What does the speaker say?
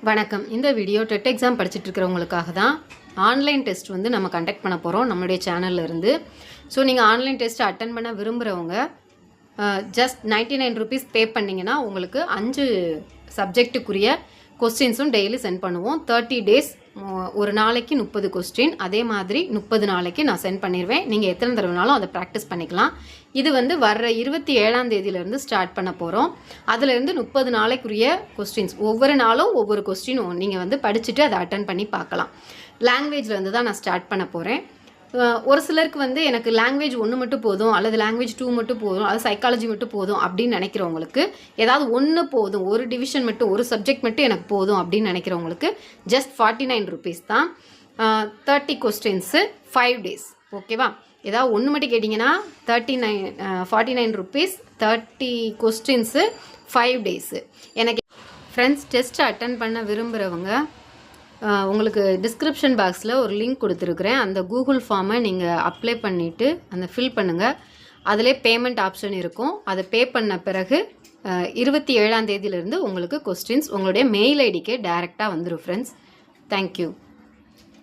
வணக்கம். இந்த video TET exam படிச்சுட்டு இருக்கிறவங்களுக்காக தான். ஆன்லைன் டெஸ்ட் வந்து நம்ம கண்டக்ட் பண்ண போகிறோம் நம்மளுடைய சேனல்ல இருந்து. ஸோ நீங்கள் ஆன்லைன் டெஸ்ட் அட்டன் பண்ண விரும்புகிறவங்க ஜஸ்ட் 99 ருபீஸ் பே பண்ணிங்கன்னா உங்களுக்கு 5 சப்ஜெக்ட்டுக்குரிய கொஸ்டின்ஸும் டெய்லி சென்ட் பண்ணுவோம். 30 டேஸ், ஒரு நாளைக்கு 30 கொஸ்டின், அதே மாதிரி 30 நாளைக்கு நான் சென்ட் பண்ணிடுவேன். நீங்கள் எத்தனை தடவைனாலும் அதை ப்ராக்டிஸ் பண்ணிக்கலாம். இது வந்து வர்ற 27ஆம் தேதியிலேருந்து ஸ்டார்ட் பண்ண போகிறோம். அதுலேருந்து 30 நாளைக்குரிய கொஸ்டின்ஸ், ஒவ்வொரு நாளும் ஒவ்வொரு கொஸ்டினும் நீங்கள் வந்து படிச்சுட்டு அதை அட்டன் பண்ணி பார்க்கலாம். லாங்குவேஜ்லேருந்து தான் நான் ஸ்டார்ட் பண்ண போகிறேன். ஒரு சிலருக்கு வந்து எனக்கு லாங்குவேஜ் 1 மட்டும் போதும், அல்லது லாங்குவேஜ் 2 மட்டும் போதும், அது சைக்காலஜி மட்டும் போதும் அப்படின்னு நினைக்கிறவங்களுக்கு, ஏதாவது ஒன்று போதும், ஒரு டிவிஷன் மட்டும், ஒரு சப்ஜெக்ட் மட்டும் எனக்கு போதும் அப்படின்னு நினைக்கிறவங்களுக்கு ஜஸ்ட் 49 ருபீஸ் தான். 30 கொஸ்டின்ஸு 5 டேஸ். ஓகேவா? ஏதாவது ஒன்று மட்டும் கேட்டிங்கன்னா 49 ருபீஸ், 30 கொஸ்டின்ஸு 5 டேஸு. எனக்கு ஃப்ரெண்ட்ஸ், டெஸ்ட் அட்டன் பண்ண விரும்புகிறவங்க உங்களுக்கு டிஸ்கிரிப்ஷன் பாக்ஸில் ஒரு லிங்க் கொடுத்துருக்குறேன். அந்த கூகுள் ஃபார்மை நீங்கள் அப்ளை பண்ணிவிட்டு அந்த ஃபில் பண்ணுங்கள். அதிலே பேமெண்ட் ஆப்ஷன் இருக்கும். அதை பே பண்ண பிறகு 27ஆம் தேதியிலேருந்து உங்களுக்கு கொஸ்டின்ஸ் உங்களுடைய மெயில் ஐடிக்கே டைரெக்டாக வந்துடும் ஃப்ரெண்ட்ஸ். தேங்க்யூ.